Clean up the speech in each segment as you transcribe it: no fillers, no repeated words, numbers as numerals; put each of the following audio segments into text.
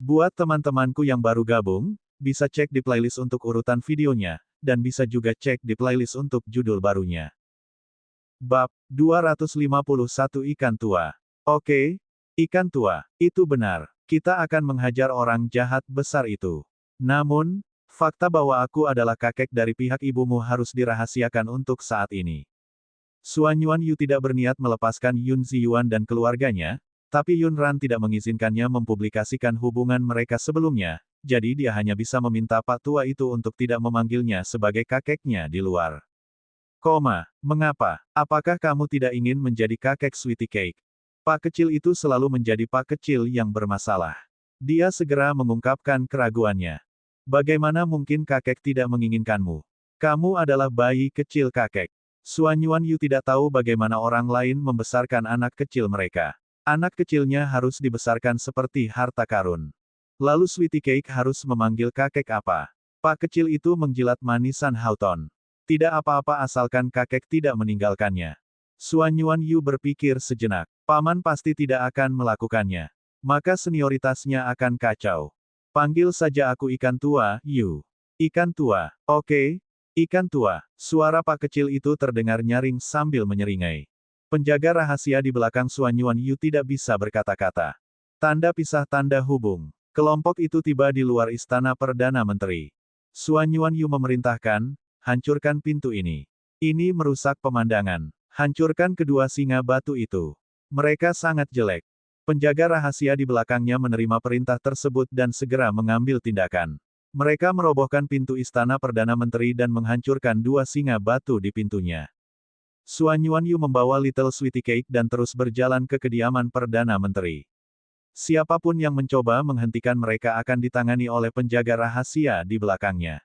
Buat teman-temanku yang baru gabung, bisa cek di playlist untuk urutan videonya, dan bisa juga cek di playlist untuk judul barunya. Bab 251 Ikan Tua. Oke, ikan tua, itu benar. Kita akan menghajar orang jahat besar itu. Namun, fakta bahwa aku adalah kakek dari pihak ibumu harus dirahasiakan untuk saat ini. Suan Yuan Yu tidak berniat melepaskan Yun Ziyuan dan keluarganya, tapi Yun Ran tidak mengizinkannya mempublikasikan hubungan mereka sebelumnya, jadi dia hanya bisa meminta Pak Tua itu untuk tidak memanggilnya sebagai kakeknya di luar. Mengapa? Apakah kamu tidak ingin menjadi kakek Sweetie Cake? Pak kecil itu selalu menjadi Pak kecil yang bermasalah. Dia segera mengungkapkan keraguannya. Bagaimana mungkin kakek tidak menginginkanmu? Kamu adalah bayi kecil kakek. Suan Yuan Yu tidak tahu bagaimana orang lain membesarkan anak kecil mereka. Anak kecilnya harus dibesarkan seperti harta karun. Lalu Sweetie Cake harus memanggil kakek apa? Pak kecil itu menjilat manisan Houghton. Tidak apa-apa asalkan kakek tidak meninggalkannya. Suan Yuan Yu berpikir sejenak. Paman pasti tidak akan melakukannya. Maka senioritasnya akan kacau. Panggil saja aku ikan tua, Yu. Ikan tua. Oke. Ikan tua. Suara Pak kecil itu terdengar nyaring sambil menyeringai. Penjaga rahasia di belakang Suan Yuan Yu tidak bisa berkata-kata. Tanda pisah tanda hubung. Kelompok itu tiba di luar istana Perdana Menteri. Suan Yuan Yu memerintahkan, hancurkan pintu ini. Ini merusak pemandangan. Hancurkan kedua singa batu itu. Mereka sangat jelek. Penjaga rahasia di belakangnya menerima perintah tersebut dan segera mengambil tindakan. Mereka merobohkan pintu istana Perdana Menteri dan menghancurkan dua singa batu di pintunya. Suan Yuan Yu membawa Little Sweetie Cake dan terus berjalan ke kediaman Perdana Menteri. Siapapun yang mencoba menghentikan mereka akan ditangani oleh penjaga rahasia di belakangnya.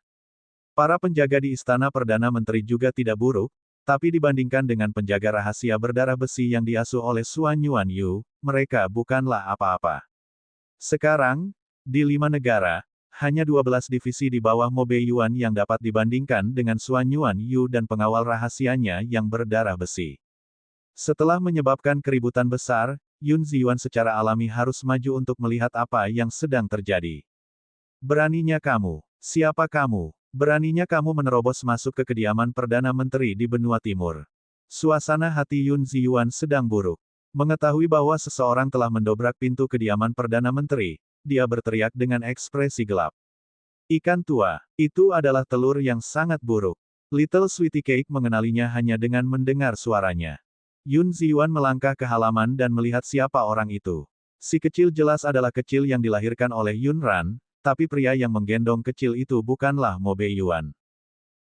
Para penjaga di istana Perdana Menteri juga tidak buruk, tapi dibandingkan dengan penjaga rahasia berdarah besi yang diasuh oleh Suan Yuan Yu, mereka bukanlah apa-apa. Sekarang, di 5 negara, hanya 12 divisi di bawah Mo Beiyuan yang dapat dibandingkan dengan Suan Yuan Yu dan pengawal rahasianya yang berdarah besi. Setelah menyebabkan keributan besar, Yun Ziyuan secara alami harus maju untuk melihat apa yang sedang terjadi. Beraninya kamu? Siapa kamu? Beraninya kamu menerobos masuk ke kediaman Perdana Menteri di benua timur. Suasana hati Yun Ziyuan sedang buruk. Mengetahui bahwa seseorang telah mendobrak pintu kediaman Perdana Menteri, dia berteriak dengan ekspresi gelap. Ikan tua, itu adalah telur yang sangat buruk. Little Sweetie Cake mengenalinya hanya dengan mendengar suaranya. Yun Ziyuan melangkah ke halaman dan melihat siapa orang itu. Si kecil jelas adalah kecil yang dilahirkan oleh Yun Ran, tapi pria yang menggendong kecil itu bukanlah Mo Beiyuan.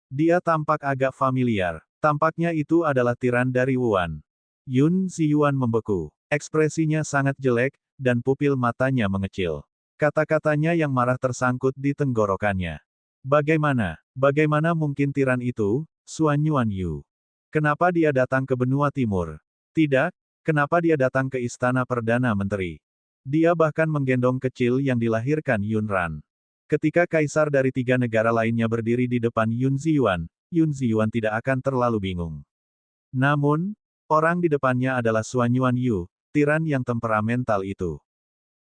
Dia tampak agak familiar. Tampaknya itu adalah tiran dari Wuan. Yun Ziyuan membeku. Ekspresinya sangat jelek, dan pupil matanya mengecil. Kata-katanya yang marah tersangkut di tenggorokannya. Bagaimana mungkin tiran itu, Suan Yuan Yu? Kenapa dia datang ke benua timur? Tidak, kenapa dia datang ke istana Perdana Menteri? Dia bahkan menggendong kecil yang dilahirkan Yun Ran. Ketika kaisar dari 3 negara lainnya berdiri di depan Yun Ziyuan tidak akan terlalu bingung. Namun, orang di depannya adalah Suan Yuan Yu, tiran yang temperamental itu.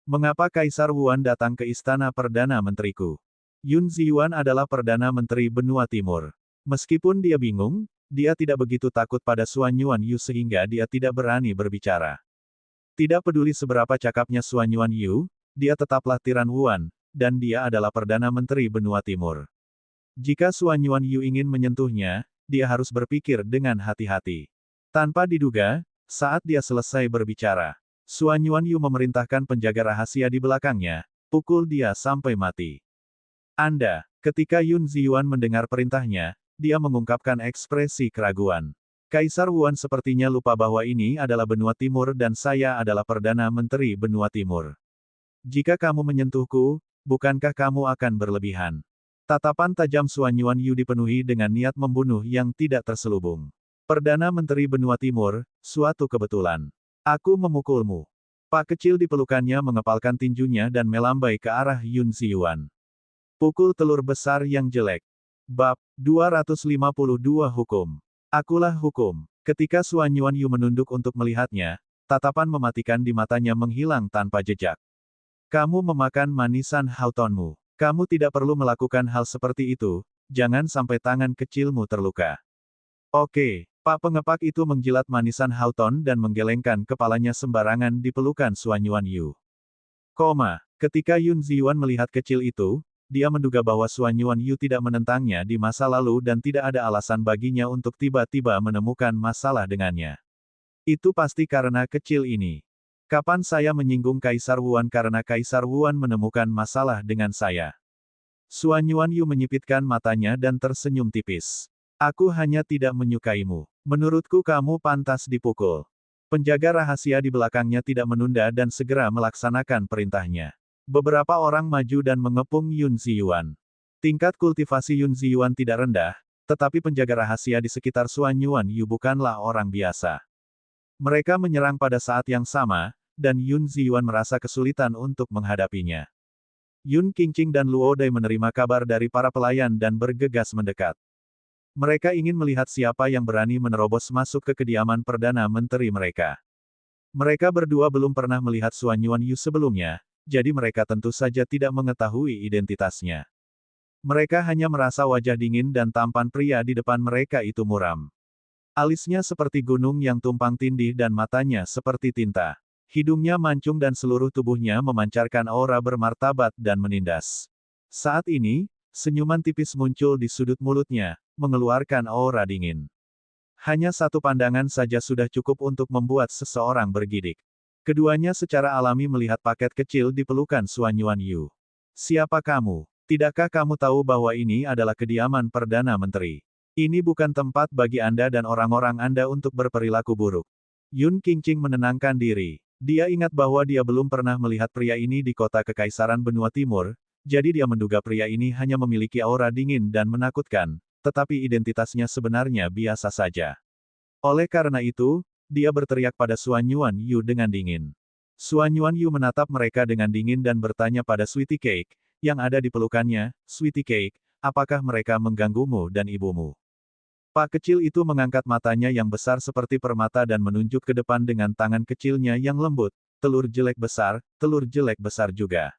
Mengapa Kaisar Wuan datang ke istana Perdana Menteriku? Yun Ziyuan adalah Perdana Menteri benua timur. Meskipun dia bingung, dia tidak begitu takut pada Suan Yuan Yu sehingga dia tidak berani berbicara. Tidak peduli seberapa cakapnya Suan Yuan Yu, dia tetaplah tiran Wuan, dan dia adalah Perdana Menteri benua timur. Jika Suan Yuan Yu ingin menyentuhnya, dia harus berpikir dengan hati-hati. Tanpa diduga, saat dia selesai berbicara, Suan Yuan Yu memerintahkan penjaga rahasia di belakangnya, pukul dia sampai mati. Ketika Yun Ziyuan mendengar perintahnya, dia mengungkapkan ekspresi keraguan. Kaisar Wuan sepertinya lupa bahwa ini adalah benua timur dan saya adalah Perdana Menteri benua timur. Jika kamu menyentuhku, bukankah kamu akan berlebihan? Tatapan tajam Suan Yuan Yu dipenuhi dengan niat membunuh yang tidak terselubung. Perdana Menteri benua timur, suatu kebetulan. Aku memukulmu. Pak kecil di pelukannya mengepalkan tinjunya dan melambai ke arah Yun Ziyuan. Pukul telur besar yang jelek. Bab 252 Hukum. Akulah hukum. Ketika Suan Yuan Yu menunduk untuk melihatnya, tatapan mematikan di matanya menghilang tanpa jejak. Kamu memakan manisan Houghtonmu. Kamu tidak perlu melakukan hal seperti itu, jangan sampai tangan kecilmu terluka. Oke, Pak pengepak itu menjilat manisan Houghton dan menggelengkan kepalanya sembarangan di pelukan Suan Yuanyu. Ketika Yun Ziyuan melihat kecil itu, dia menduga bahwa Suan Yuanyu tidak menentangnya di masa lalu dan tidak ada alasan baginya untuk tiba-tiba menemukan masalah dengannya. Itu pasti karena kecil ini. Kapan saya menyinggung Kaisar Wuan karena Kaisar Wuan menemukan masalah dengan saya? Suan Yuanyu menyipitkan matanya dan tersenyum tipis. Aku hanya tidak menyukaimu. Menurutku kamu pantas dipukul. Penjaga rahasia di belakangnya tidak menunda dan segera melaksanakan perintahnya. Beberapa orang maju dan mengepung Yun Ziyuan. Tingkat kultivasi Yun Ziyuan tidak rendah, tetapi penjaga rahasia di sekitar Suan Yuanyu bukanlah orang biasa. Mereka menyerang pada saat yang sama, dan Yun Ziyuan merasa kesulitan untuk menghadapinya. Yun Qingqing dan Luo Dai menerima kabar dari para pelayan dan bergegas mendekat. Mereka ingin melihat siapa yang berani menerobos masuk ke kediaman Perdana Menteri mereka. Mereka berdua belum pernah melihat Suan Yuanyu sebelumnya, jadi mereka tentu saja tidak mengetahui identitasnya. Mereka hanya merasa wajah dingin dan tampan pria di depan mereka itu muram. Alisnya seperti gunung yang tumpang tindih dan matanya seperti tinta. Hidungnya mancung dan seluruh tubuhnya memancarkan aura bermartabat dan menindas. Saat ini, senyuman tipis muncul di sudut mulutnya, mengeluarkan aura dingin. Hanya satu pandangan saja sudah cukup untuk membuat seseorang bergidik. Keduanya secara alami melihat paket kecil di pelukan Suan Yuanyu. Siapa kamu? Tidakkah kamu tahu bahwa ini adalah kediaman Perdana Menteri? Ini bukan tempat bagi Anda dan orang-orang Anda untuk berperilaku buruk. Yun Qingqing menenangkan diri. Dia ingat bahwa dia belum pernah melihat pria ini di kota Kekaisaran Benua Timur, jadi dia menduga pria ini hanya memiliki aura dingin dan menakutkan, tetapi identitasnya sebenarnya biasa saja. Oleh karena itu, dia berteriak pada Suan Yuanyu dengan dingin. Suan Yuanyu menatap mereka dengan dingin dan bertanya pada Sweetie Cake, yang ada di pelukannya, Sweetie Cake, apakah mereka mengganggumu dan ibumu? Pak kecil itu mengangkat matanya yang besar seperti permata dan menunjuk ke depan dengan tangan kecilnya yang lembut, telur jelek besar juga.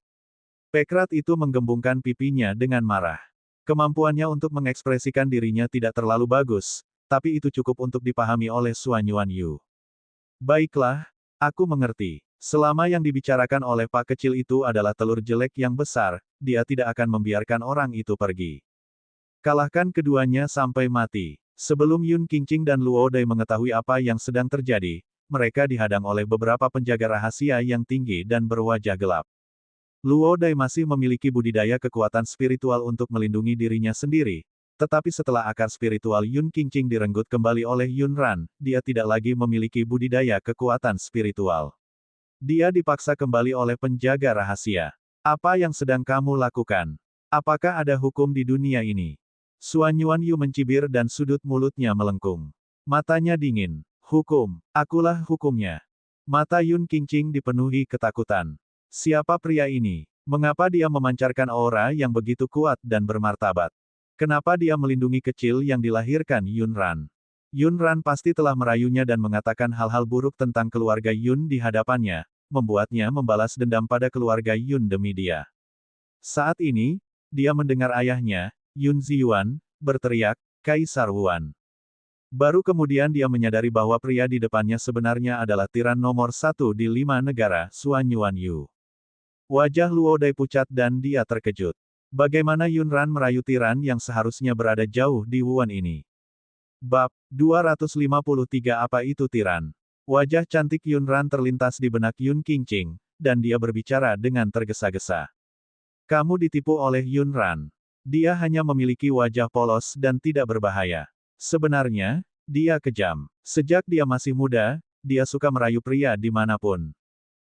Pekrat itu menggembungkan pipinya dengan marah. Kemampuannya untuk mengekspresikan dirinya tidak terlalu bagus, tapi itu cukup untuk dipahami oleh Suan Yuanyu. Baiklah, aku mengerti. Selama yang dibicarakan oleh Pak kecil itu adalah telur jelek yang besar, dia tidak akan membiarkan orang itu pergi. Kalahkan keduanya sampai mati. Sebelum Yun Qingqing dan Luo Dai mengetahui apa yang sedang terjadi, mereka dihadang oleh beberapa penjaga rahasia yang tinggi dan berwajah gelap. Luo Dai masih memiliki budidaya kekuatan spiritual untuk melindungi dirinya sendiri, tetapi setelah akar spiritual Yun Qingqing direnggut kembali oleh Yun Ran, dia tidak lagi memiliki budidaya kekuatan spiritual. Dia dipaksa kembali oleh penjaga rahasia. Apa yang sedang kamu lakukan? Apakah ada hukum di dunia ini? Suan Yuanyu mencibir dan sudut mulutnya melengkung. Matanya dingin. Hukum. Akulah hukumnya. Mata Yun Qingqing dipenuhi ketakutan. Siapa pria ini? Mengapa dia memancarkan aura yang begitu kuat dan bermartabat? Kenapa dia melindungi kecil yang dilahirkan Yun Ran? Yun Ran pasti telah merayunya dan mengatakan hal-hal buruk tentang keluarga Yun di hadapannya, membuatnya membalas dendam pada keluarga Yun demi dia. Saat ini, dia mendengar ayahnya, Yun Ziyuan, berteriak, Kaisar Wuan. Baru kemudian dia menyadari bahwa pria di depannya sebenarnya adalah tiran nomor 1 di 5 negara, Suan Yuanyu. Wajah Luo Dai pucat dan dia terkejut. Bagaimana Yun Ran merayu tiran yang seharusnya berada jauh di Wuan ini? Bab 253 Apa itu tiran? Wajah cantik Yun Ran terlintas di benak Yun Qingqing, dan dia berbicara dengan tergesa-gesa. Kamu ditipu oleh Yun Ran. Dia hanya memiliki wajah polos dan tidak berbahaya. Sebenarnya, dia kejam. Sejak dia masih muda, dia suka merayu pria dimanapun.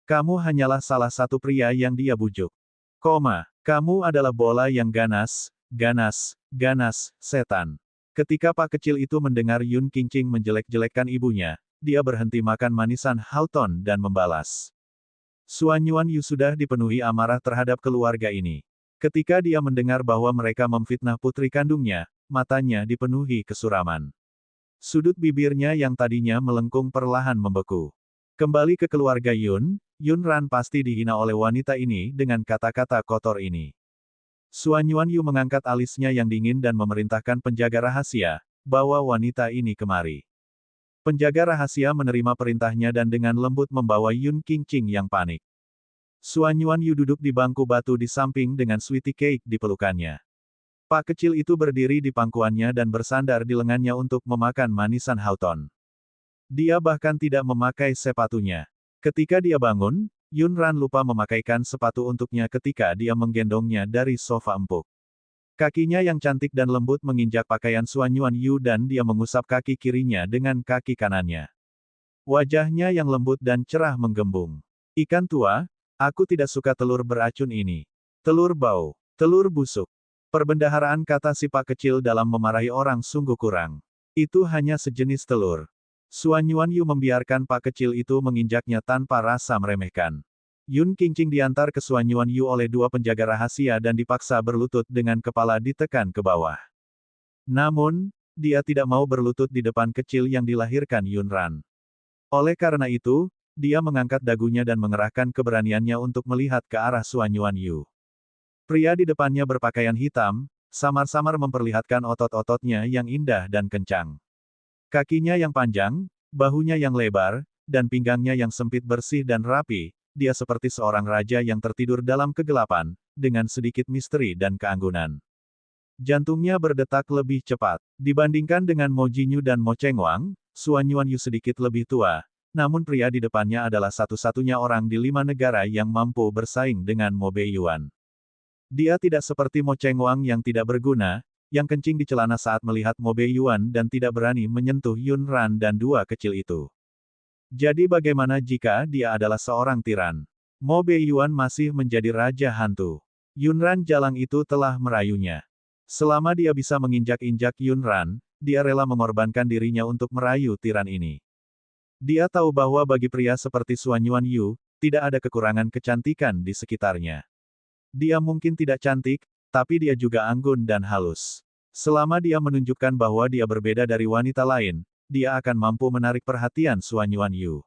Kamu hanyalah salah satu pria yang dia bujuk. Kamu adalah bola yang ganas, setan. Ketika Pak kecil itu mendengar Yun Qingqing menjelek-jelekkan ibunya, dia berhenti makan manisan Houghton dan membalas. Suan Yuanyu sudah dipenuhi amarah terhadap keluarga ini. Ketika dia mendengar bahwa mereka memfitnah putri kandungnya, matanya dipenuhi kesuraman. Sudut bibirnya yang tadinya melengkung perlahan membeku. Kembali ke keluarga Yun Yunran pasti dihina oleh wanita ini dengan kata-kata kotor ini. Suan Yuanyu mengangkat alisnya yang dingin dan memerintahkan penjaga rahasia, bawa wanita ini kemari. Penjaga rahasia menerima perintahnya dan dengan lembut membawa Yun Qingqing yang panik. Suan Yuanyu duduk di bangku batu di samping dengan sweetie cake di pelukannya. Pak kecil itu berdiri di pangkuannya dan bersandar di lengannya untuk memakan manisan Houghton. Dia bahkan tidak memakai sepatunya. Ketika dia bangun, Yunran lupa memakaikan sepatu untuknya ketika dia menggendongnya dari sofa empuk. Kakinya yang cantik dan lembut menginjak pakaian Suan Yuanyu dan dia mengusap kaki kirinya dengan kaki kanannya. Wajahnya yang lembut dan cerah menggembung. Ikan tua, aku tidak suka telur beracun ini. Telur bau, telur busuk. Perbendaharaan kata si Pak kecil dalam memarahi orang sungguh kurang. Itu hanya sejenis telur. Suan Yuanyu membiarkan Pak kecil itu menginjaknya tanpa rasa meremehkan. Yun Qingqing diantar ke Suan Yuanyu oleh dua penjaga rahasia dan dipaksa berlutut dengan kepala ditekan ke bawah. Namun, dia tidak mau berlutut di depan kecil yang dilahirkan Yunran. Oleh karena itu, dia mengangkat dagunya dan mengerahkan keberaniannya untuk melihat ke arah Suan Yuanyu. Pria di depannya berpakaian hitam, samar-samar memperlihatkan otot-ototnya yang indah dan kencang. Kakinya yang panjang, bahunya yang lebar, dan pinggangnya yang sempit bersih dan rapi, dia seperti seorang raja yang tertidur dalam kegelapan, dengan sedikit misteri dan keanggunan. Jantungnya berdetak lebih cepat. Dibandingkan dengan Mo Jinyu dan Mo Chengwang, Suan Yuanyu sedikit lebih tua, namun pria di depannya adalah satu-satunya orang di 5 negara yang mampu bersaing dengan Mo Beiyuan. Dia tidak seperti Mo Chengwang yang tidak berguna, yang kencing di celana saat melihat Mo Beiyuan dan tidak berani menyentuh Yunran dan dua kecil itu. Jadi bagaimana jika dia adalah seorang tiran? Mo Beiyuan masih menjadi raja hantu. Yunran jalang itu telah merayunya. Selama dia bisa menginjak-injak Yunran, dia rela mengorbankan dirinya untuk merayu tiran ini. Dia tahu bahwa bagi pria seperti Suan Yuanyu, tidak ada kekurangan kecantikan di sekitarnya. Dia mungkin tidak cantik, tapi dia juga anggun dan halus. Selama dia menunjukkan bahwa dia berbeda dari wanita lain, dia akan mampu menarik perhatian Suan Yuanyu.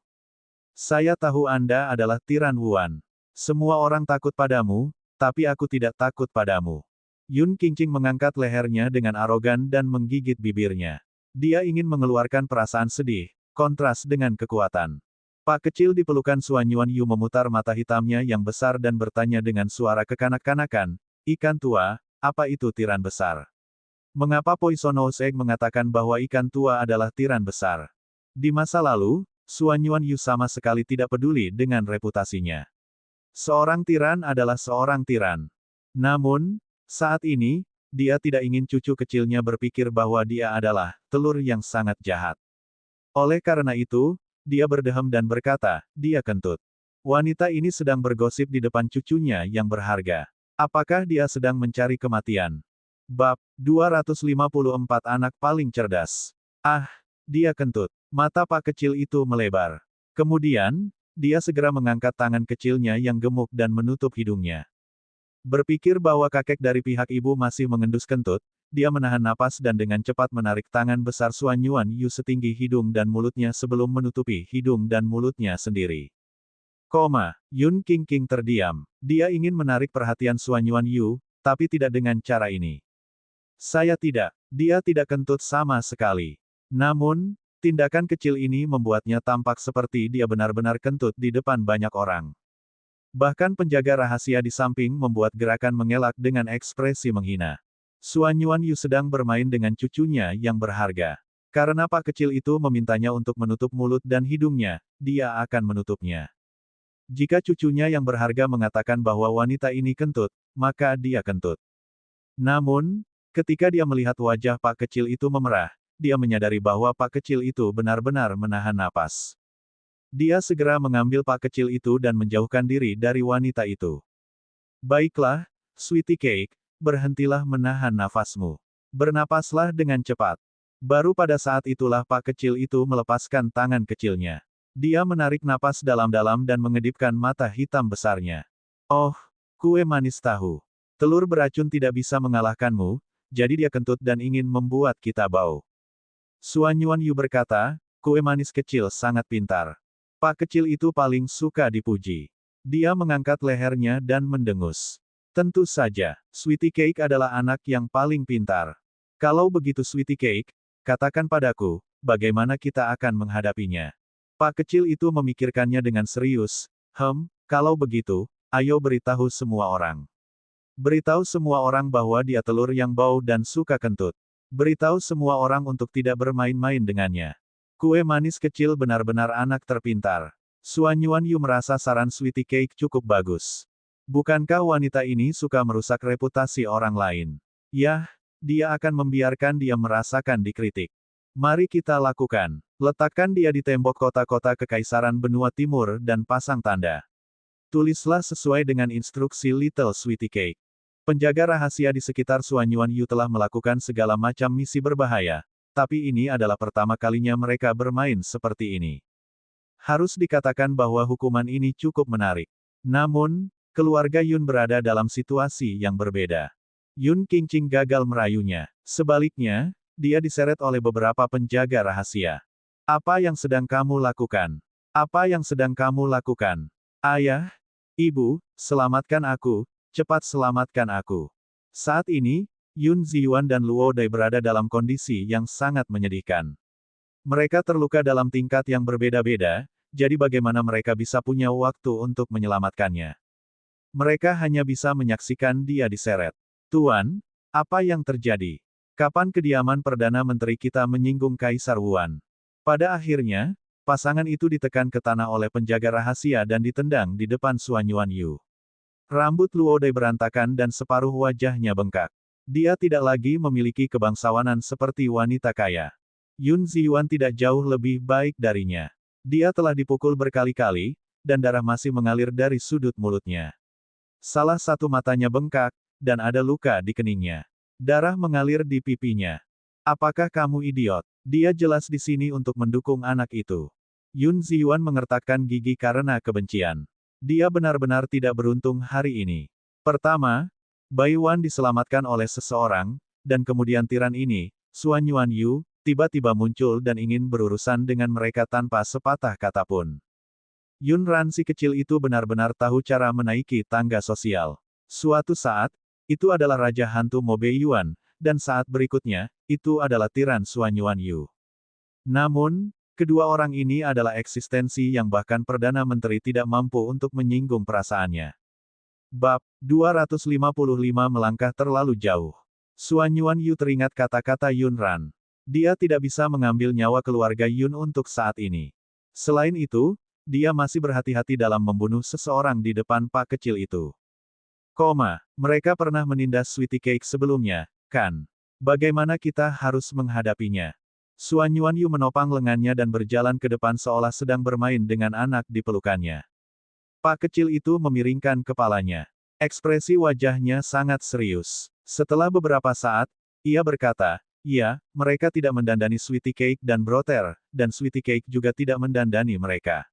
Saya tahu Anda adalah tiran Wuan. Semua orang takut padamu, tapi aku tidak takut padamu. Yun Qingqing mengangkat lehernya dengan arogan dan menggigit bibirnya. Dia ingin mengeluarkan perasaan sedih, kontras dengan kekuatan. Pak kecil di pelukan Suan Yuanyu memutar mata hitamnya yang besar dan bertanya dengan suara kekanak-kanakan, ikan tua, apa itu tiran besar? Mengapa Poisonous Egg mengatakan bahwa ikan tua adalah tiran besar? Di masa lalu, Suan Yuanyu sama sekali tidak peduli dengan reputasinya. Seorang tiran adalah seorang tiran. Namun, saat ini, dia tidak ingin cucu kecilnya berpikir bahwa dia adalah telur yang sangat jahat. Oleh karena itu, dia berdehem dan berkata, dia kentut. Wanita ini sedang bergosip di depan cucunya yang berharga. Apakah dia sedang mencari kematian? Bab 254 Anak Paling Cerdas. Ah, dia kentut. Mata Pak kecil itu melebar. Kemudian, dia segera mengangkat tangan kecilnya yang gemuk dan menutup hidungnya. Berpikir bahwa kakek dari pihak ibu masih mengendus kentut, dia menahan napas dan dengan cepat menarik tangan besar Suan Yuanyu setinggi hidung dan mulutnya sebelum menutupi hidung dan mulutnya sendiri. Yun Qingqing terdiam. Dia ingin menarik perhatian Suan Yuanyu, tapi tidak dengan cara ini. Saya tidak. Dia tidak kentut sama sekali. Namun, tindakan kecil ini membuatnya tampak seperti dia benar-benar kentut di depan banyak orang. Bahkan penjaga rahasia di samping membuat gerakan mengelak dengan ekspresi menghina. Suan Yuanyu sedang bermain dengan cucunya yang berharga. Karena Pak kecil itu memintanya untuk menutup mulut dan hidungnya, dia akan menutupnya. Jika cucunya yang berharga mengatakan bahwa wanita ini kentut, maka dia kentut. Namun, ketika dia melihat wajah Pak kecil itu memerah, dia menyadari bahwa Pak kecil itu benar-benar menahan napas. Dia segera mengambil Pak kecil itu dan menjauhkan diri dari wanita itu. Baiklah, sweetie cake, berhentilah menahan nafasmu. Bernapaslah dengan cepat. Baru pada saat itulah Pak kecil itu melepaskan tangan kecilnya. Dia menarik napas dalam-dalam dan mengedipkan mata hitam besarnya. Oh, kue manis tahu. Telur beracun tidak bisa mengalahkanmu, jadi dia kentut dan ingin membuat kita bau. Suan Yuanyu berkata, kue manis kecil sangat pintar. Pak kecil itu paling suka dipuji. Dia mengangkat lehernya dan mendengus. Tentu saja, Sweetie Cake adalah anak yang paling pintar. Kalau begitu Sweetie Cake, katakan padaku, bagaimana kita akan menghadapinya. Pak kecil itu memikirkannya dengan serius. Kalau begitu, ayo beritahu semua orang. Beritahu semua orang bahwa dia telur yang bau dan suka kentut. Beritahu semua orang untuk tidak bermain-main dengannya. Kue manis kecil benar-benar anak terpintar. Suan Yuan Yu merasa saran Sweetie Cake cukup bagus. Bukankah wanita ini suka merusak reputasi orang lain? Yah, dia akan membiarkan dia merasakan dikritik. Mari kita lakukan. Letakkan dia di tembok kota-kota Kekaisaran Benua Timur dan pasang tanda. Tulislah sesuai dengan instruksi Little Sweetie Cake. Penjaga rahasia di sekitar Suan Yuan Yu telah melakukan segala macam misi berbahaya, tapi ini adalah pertama kalinya mereka bermain seperti ini. Harus dikatakan bahwa hukuman ini cukup menarik. Namun, keluarga Yun berada dalam situasi yang berbeda. Yun Qingqing gagal merayunya. Sebaliknya, dia diseret oleh beberapa penjaga rahasia. Apa yang sedang kamu lakukan? Apa yang sedang kamu lakukan? Ayah, Ibu, selamatkan aku, cepat selamatkan aku. Saat ini, Yun Ziyuan dan Luo Dai berada dalam kondisi yang sangat menyedihkan. Mereka terluka dalam tingkat yang berbeda-beda, jadi bagaimana mereka bisa punya waktu untuk menyelamatkannya? Mereka hanya bisa menyaksikan dia diseret. Tuan, apa yang terjadi? Kapan kediaman Perdana Menteri kita menyinggung Kaisar Wuan? Pada akhirnya, pasangan itu ditekan ke tanah oleh penjaga rahasia dan ditendang di depan Suan Yuan Yu. Rambut Luo Dai berantakan dan separuh wajahnya bengkak. Dia tidak lagi memiliki kebangsawanan seperti wanita kaya. Yun Ziyuan tidak jauh lebih baik darinya. Dia telah dipukul berkali-kali, dan darah masih mengalir dari sudut mulutnya. Salah satu matanya bengkak, dan ada luka di keningnya. Darah mengalir di pipinya. Apakah kamu idiot? Dia jelas di sini untuk mendukung anak itu. Yun Ziyuan mengertakkan gigi karena kebencian. Dia benar-benar tidak beruntung hari ini. Pertama, Bai Wan diselamatkan oleh seseorang, dan kemudian tiran ini, Suan Yuan Yu, tiba-tiba muncul dan ingin berurusan dengan mereka tanpa sepatah kata pun. Yun Ran si kecil itu benar-benar tahu cara menaiki tangga sosial. Suatu saat, itu adalah Raja Hantu Mobe Yuan, dan saat berikutnya, itu adalah tiran Suan Yuan Yu. Namun, kedua orang ini adalah eksistensi yang bahkan Perdana Menteri tidak mampu untuk menyinggung perasaannya. Bab 255 melangkah terlalu jauh. Suan Yuan Yu teringat kata-kata Yun Ran. Dia tidak bisa mengambil nyawa keluarga Yun untuk saat ini. Selain itu, dia masih berhati-hati dalam membunuh seseorang di depan Pak kecil itu. Mereka pernah menindas Sweetie Cake sebelumnya, kan? Bagaimana kita harus menghadapinya? Suan Yuan Yu menopang lengannya dan berjalan ke depan seolah sedang bermain dengan anak di pelukannya. Pak kecil itu memiringkan kepalanya. Ekspresi wajahnya sangat serius. Setelah beberapa saat, ia berkata, "Ya, mereka tidak mendandani Sweetie Cake dan Brother, dan Sweetie Cake juga tidak mendandani mereka."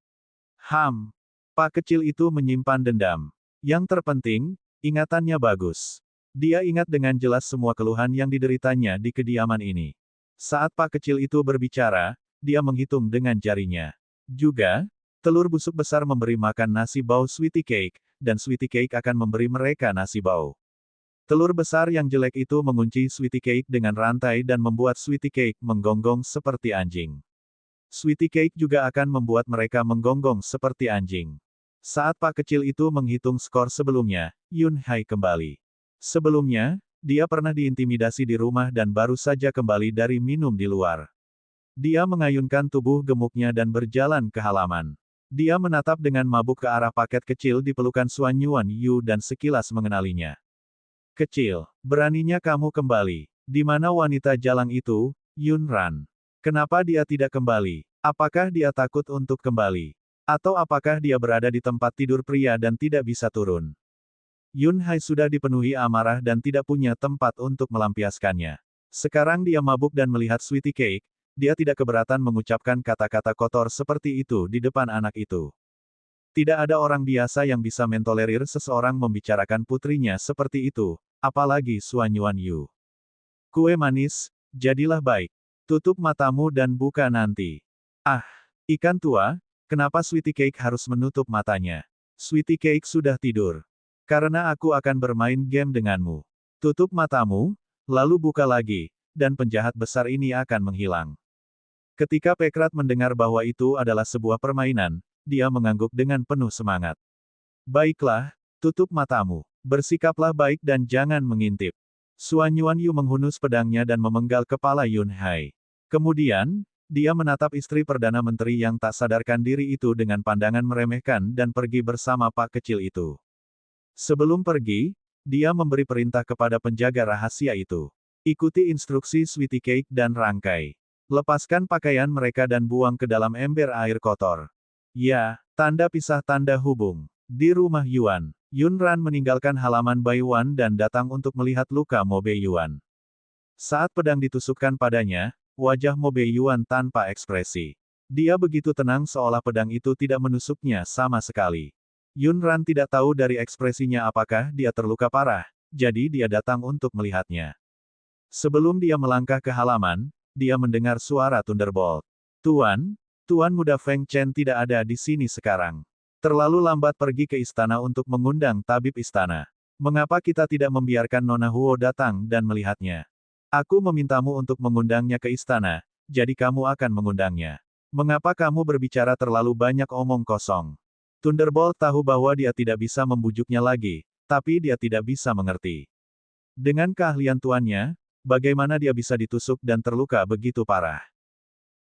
Pak kecil itu menyimpan dendam. Yang terpenting, ingatannya bagus. Dia ingat dengan jelas semua keluhan yang dideritanya di kediaman ini. Saat Pak kecil itu berbicara, dia menghitung dengan jarinya. Juga, telur busuk besar memberi makan nasi bau Sweetie Cake, dan Sweetie Cake akan memberi mereka nasi bau. Telur besar yang jelek itu mengunci Sweetie Cake dengan rantai dan membuat Sweetie Cake menggonggong seperti anjing. Sweetie Cake juga akan membuat mereka menggonggong seperti anjing. Saat Pak kecil itu menghitung skor sebelumnya, Yun Hai kembali. Sebelumnya, dia pernah diintimidasi di rumah dan baru saja kembali dari minum di luar. Dia mengayunkan tubuh gemuknya dan berjalan ke halaman. Dia menatap dengan mabuk ke arah paket kecil di pelukan Suan Yuan Yu dan sekilas mengenalinya. "Kecil, beraninya kamu kembali. Di mana wanita jalang itu, Yun Ran? Kenapa dia tidak kembali? Apakah dia takut untuk kembali? Atau apakah dia berada di tempat tidur pria dan tidak bisa turun?" Yun Hai sudah dipenuhi amarah dan tidak punya tempat untuk melampiaskannya. Sekarang dia mabuk dan melihat Sweetie Cake, dia tidak keberatan mengucapkan kata-kata kotor seperti itu di depan anak itu. Tidak ada orang biasa yang bisa mentolerir seseorang membicarakan putrinya seperti itu, apalagi Suan Yuan Yu. Kue manis, jadilah baik. Tutup matamu dan buka nanti. Ah, ikan tua, Kenapa Sweetie Cake harus menutup matanya? Sweetie Cake sudah tidur. Karena aku akan bermain game denganmu. Tutup matamu, lalu buka lagi, dan penjahat besar ini akan menghilang. Ketika Pekrat mendengar bahwa itu adalah sebuah permainan, dia mengangguk dengan penuh semangat. Baiklah, tutup matamu. Bersikaplah baik dan jangan mengintip. Suan Yuanyu menghunus pedangnya dan memenggal kepala Yun Hai. Kemudian, dia menatap istri Perdana Menteri yang tak sadarkan diri itu dengan pandangan meremehkan dan pergi bersama Pak kecil itu. Sebelum pergi, dia memberi perintah kepada penjaga rahasia itu. Ikuti instruksi Sweetie Cake dan rangkai. Lepaskan pakaian mereka dan buang ke dalam ember air kotor. Ya, tanda pisah tanda hubung. Di rumah Yuan, Yunran meninggalkan halaman Baiwan dan datang untuk melihat luka Mo Beiyuan. Saat pedang ditusukkan padanya, wajah Mo Beiyuan tanpa ekspresi. Dia begitu tenang seolah pedang itu tidak menusuknya sama sekali. Yunran tidak tahu dari ekspresinya apakah dia terluka parah, jadi dia datang untuk melihatnya. Sebelum dia melangkah ke halaman, dia mendengar suara Thunderbolt. Tuan Muda Feng Chen tidak ada di sini sekarang. Terlalu lambat pergi ke istana untuk mengundang tabib istana. Mengapa kita tidak membiarkan Nona Huo datang dan melihatnya? Aku memintamu untuk mengundangnya ke istana, jadi kamu akan mengundangnya. Mengapa kamu berbicara terlalu banyak omong kosong? Thunderbolt tahu bahwa dia tidak bisa membujuknya lagi, tapi dia tidak bisa mengerti. Dengan keahlian tuannya, bagaimana dia bisa ditusuk dan terluka begitu parah?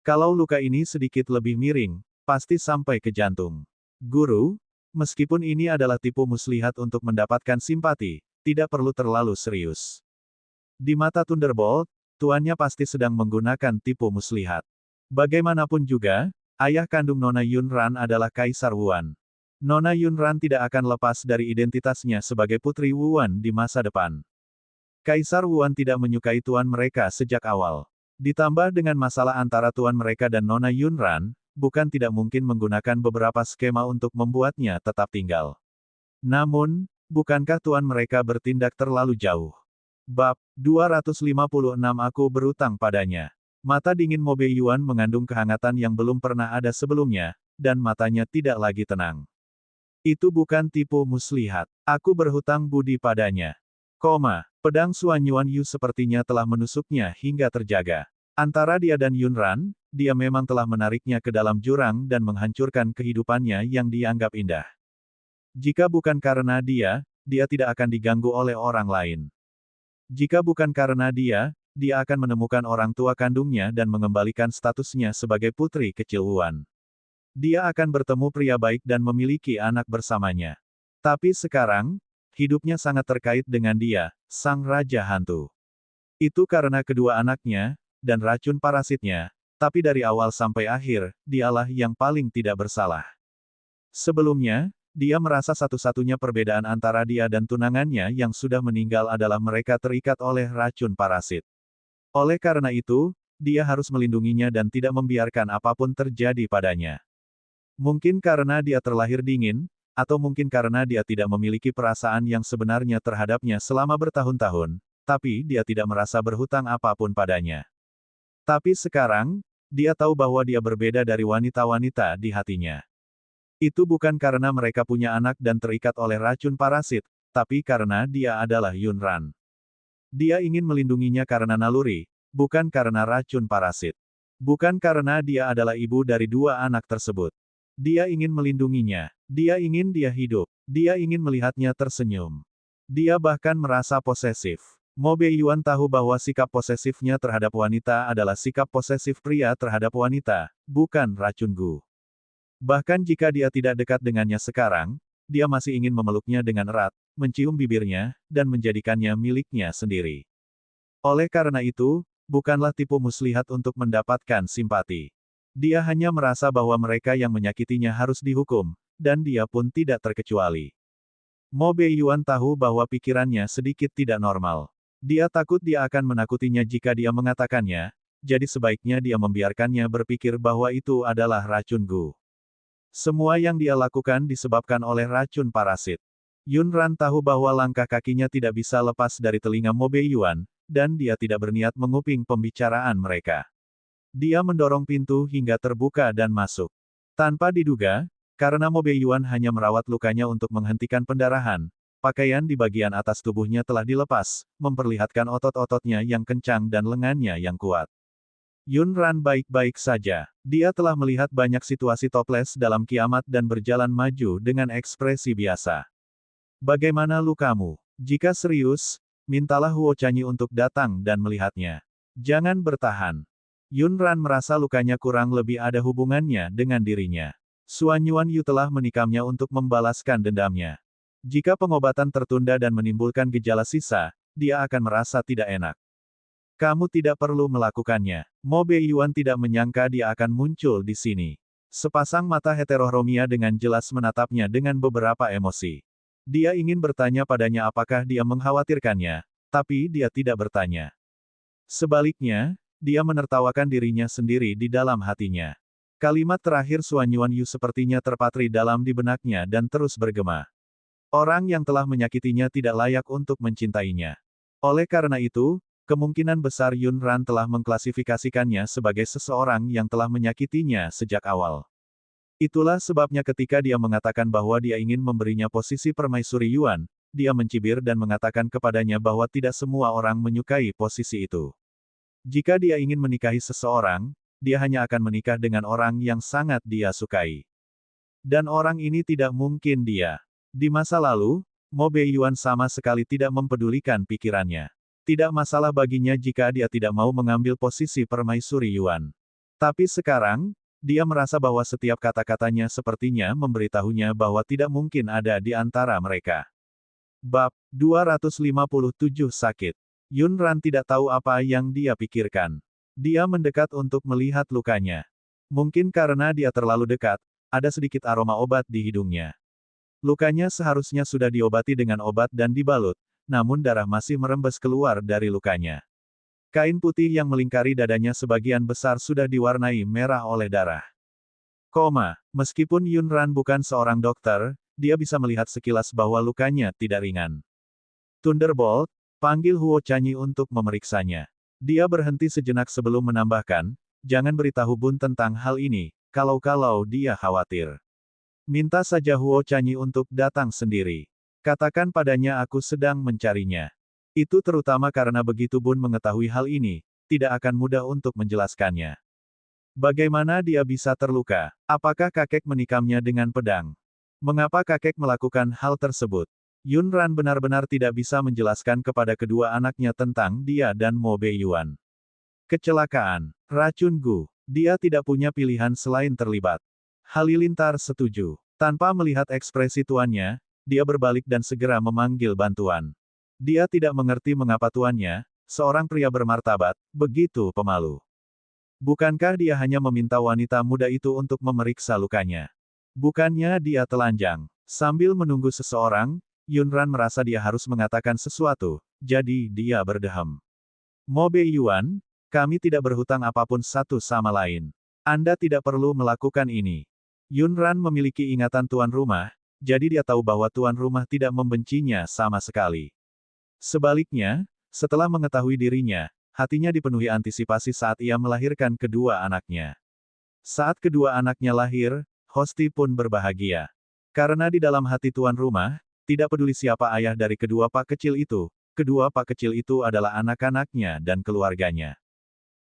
Kalau luka ini sedikit lebih miring, pasti sampai ke jantung. Guru, meskipun ini adalah tipu muslihat untuk mendapatkan simpati, tidak perlu terlalu serius. Di mata Thunderbolt, tuannya pasti sedang menggunakan tipu muslihat. Bagaimanapun juga, ayah kandung Nona Yunran adalah Kaisar Wuan. Nona Yunran tidak akan lepas dari identitasnya sebagai Putri Wuan di masa depan. Kaisar Wuan tidak menyukai tuan mereka sejak awal. Ditambah dengan masalah antara tuan mereka dan Nona Yunran, bukan tidak mungkin menggunakan beberapa skema untuk membuatnya tetap tinggal. Namun, bukankah tuan mereka bertindak terlalu jauh? Bab 256 Aku berutang padanya. Mata dingin Mo Beiyuan mengandung kehangatan yang belum pernah ada sebelumnya, dan matanya tidak lagi tenang. Itu bukan tipu muslihat. Aku berhutang budi padanya. Pedang Suan Yuanyu sepertinya telah menusuknya hingga terjaga. Antara dia dan Yunran, dia memang telah menariknya ke dalam jurang dan menghancurkan kehidupannya yang dianggap indah. Jika bukan karena dia tidak akan diganggu oleh orang lain. Jika bukan karena dia akan menemukan orang tua kandungnya dan mengembalikan statusnya sebagai putri kecil Wuan. Dia akan bertemu pria baik dan memiliki anak bersamanya. Tapi sekarang, hidupnya sangat terkait dengan dia, sang Raja Hantu. Itu karena kedua anaknya, dan racun parasitnya, tapi dari awal sampai akhir, dialah yang paling tidak bersalah. Sebelumnya, dia merasa satu-satunya perbedaan antara dia dan tunangannya yang sudah meninggal adalah mereka terikat oleh racun parasit. Oleh karena itu, dia harus melindunginya dan tidak membiarkan apapun terjadi padanya. Mungkin karena dia terlahir dingin, atau mungkin karena dia tidak memiliki perasaan yang sebenarnya terhadapnya selama bertahun-tahun, tapi dia tidak merasa berhutang apapun padanya. Tapi sekarang, dia tahu bahwa dia berbeda dari wanita-wanita di hatinya. Itu bukan karena mereka punya anak dan terikat oleh racun parasit, tapi karena dia adalah Yunran. Dia ingin melindunginya karena naluri, bukan karena racun parasit. Bukan karena dia adalah ibu dari dua anak tersebut. Dia ingin melindunginya. Dia ingin dia hidup. Dia ingin melihatnya tersenyum. Dia bahkan merasa posesif. Mo Beiyuan tahu bahwa sikap posesifnya terhadap wanita adalah sikap posesif pria terhadap wanita, bukan racun gu. Bahkan jika dia tidak dekat dengannya sekarang, dia masih ingin memeluknya dengan erat, mencium bibirnya, dan menjadikannya miliknya sendiri. Oleh karena itu, bukanlah tipu muslihat untuk mendapatkan simpati. Dia hanya merasa bahwa mereka yang menyakitinya harus dihukum, dan dia pun tidak terkecuali. Mo Beiyuan tahu bahwa pikirannya sedikit tidak normal. Dia takut dia akan menakutinya jika dia mengatakannya, jadi sebaiknya dia membiarkannya berpikir bahwa itu adalah racun gu. Semua yang dia lakukan disebabkan oleh racun parasit. Yunran tahu bahwa langkah kakinya tidak bisa lepas dari telinga Mo Beiyuan, dan dia tidak berniat menguping pembicaraan mereka. Dia mendorong pintu hingga terbuka dan masuk. Tanpa diduga, karena Mo Beiyuan hanya merawat lukanya untuk menghentikan pendarahan, pakaian di bagian atas tubuhnya telah dilepas, memperlihatkan otot-ototnya yang kencang dan lengannya yang kuat. Yun Ran baik-baik saja. Dia telah melihat banyak situasi toples dalam kiamat dan berjalan maju dengan ekspresi biasa. Bagaimana lukamu? Jika serius, mintalah Huo Chanyi untuk datang dan melihatnya. Jangan bertahan. Yun Ran merasa lukanya kurang lebih ada hubungannya dengan dirinya. Suan Yuan Yu telah menikamnya untuk membalaskan dendamnya. Jika pengobatan tertunda dan menimbulkan gejala sisa, dia akan merasa tidak enak. Kamu tidak perlu melakukannya. Mo Beiyuan tidak menyangka dia akan muncul di sini. Sepasang mata heterochromia dengan jelas menatapnya dengan beberapa emosi. Dia ingin bertanya padanya apakah dia mengkhawatirkannya, tapi dia tidak bertanya. Sebaliknya, dia menertawakan dirinya sendiri di dalam hatinya. Kalimat terakhir Suan Yuan Yu sepertinya terpatri dalam di benaknya dan terus bergema. Orang yang telah menyakitinya tidak layak untuk mencintainya. Oleh karena itu, kemungkinan besar Yun Ran telah mengklasifikasikannya sebagai seseorang yang telah menyakitinya sejak awal. Itulah sebabnya ketika dia mengatakan bahwa dia ingin memberinya posisi permaisuri Yuan, dia mencibir dan mengatakan kepadanya bahwa tidak semua orang menyukai posisi itu. Jika dia ingin menikahi seseorang, dia hanya akan menikah dengan orang yang sangat dia sukai. Dan orang ini tidak mungkin dia. Di masa lalu, Mo Beiyuan sama sekali tidak mempedulikan pikirannya. Tidak masalah baginya jika dia tidak mau mengambil posisi permaisuri Yuan. Tapi sekarang, dia merasa bahwa setiap kata-katanya sepertinya memberitahunya bahwa tidak mungkin ada di antara mereka. Bab 257 Sakit. Yun Ran tidak tahu apa yang dia pikirkan. Dia mendekat untuk melihat lukanya. Mungkin karena dia terlalu dekat, ada sedikit aroma obat di hidungnya. Lukanya seharusnya sudah diobati dengan obat dan dibalut, namun darah masih merembes keluar dari lukanya. Kain putih yang melingkari dadanya sebagian besar sudah diwarnai merah oleh darah. Meskipun Yun Ran bukan seorang dokter, dia bisa melihat sekilas bahwa lukanya tidak ringan. Thunderbolt, panggil Huo Chanyi untuk memeriksanya. Dia berhenti sejenak sebelum menambahkan, jangan beritahu Bun tentang hal ini, kalau-kalau dia khawatir. Minta saja Huo Chanyi untuk datang sendiri. Katakan padanya aku sedang mencarinya. Itu terutama karena begitu Bun mengetahui hal ini, tidak akan mudah untuk menjelaskannya. Bagaimana dia bisa terluka? Apakah kakek menikamnya dengan pedang? Mengapa kakek melakukan hal tersebut? Yun Ran benar-benar tidak bisa menjelaskan kepada kedua anaknya tentang dia dan Mo Beiyuan. Kecelakaan, racun Gu. Dia tidak punya pilihan selain terlibat. Halilintar setuju. Tanpa melihat ekspresi tuannya, dia berbalik dan segera memanggil bantuan. Dia tidak mengerti mengapa tuannya, seorang pria bermartabat, begitu pemalu. Bukankah dia hanya meminta wanita muda itu untuk memeriksa lukanya? Bukannya dia telanjang. Sambil menunggu seseorang, Yun Ran merasa dia harus mengatakan sesuatu, jadi dia berdeham. Mo Beiyuan, kami tidak berhutang apapun satu sama lain. Anda tidak perlu melakukan ini. Yun Ran memiliki ingatan tuan rumah, jadi dia tahu bahwa tuan rumah tidak membencinya sama sekali. Sebaliknya, setelah mengetahui dirinya, hatinya dipenuhi antisipasi saat ia melahirkan kedua anaknya. Saat kedua anaknya lahir, Hosti pun berbahagia. Karena di dalam hati tuan rumah, tidak peduli siapa ayah dari kedua pak kecil itu adalah anak-anaknya dan keluarganya.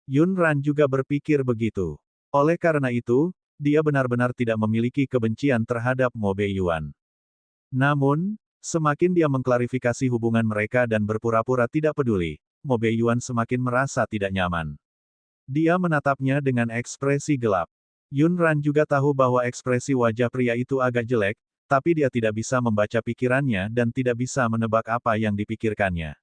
Yun Ran juga berpikir begitu. Oleh karena itu, dia benar-benar tidak memiliki kebencian terhadap Mo Beiyuan. Namun, semakin dia mengklarifikasi hubungan mereka dan berpura-pura tidak peduli, Mo Beiyuan semakin merasa tidak nyaman. Dia menatapnya dengan ekspresi gelap. Yun Ran juga tahu bahwa ekspresi wajah pria itu agak jelek, tapi dia tidak bisa membaca pikirannya dan tidak bisa menebak apa yang dipikirkannya.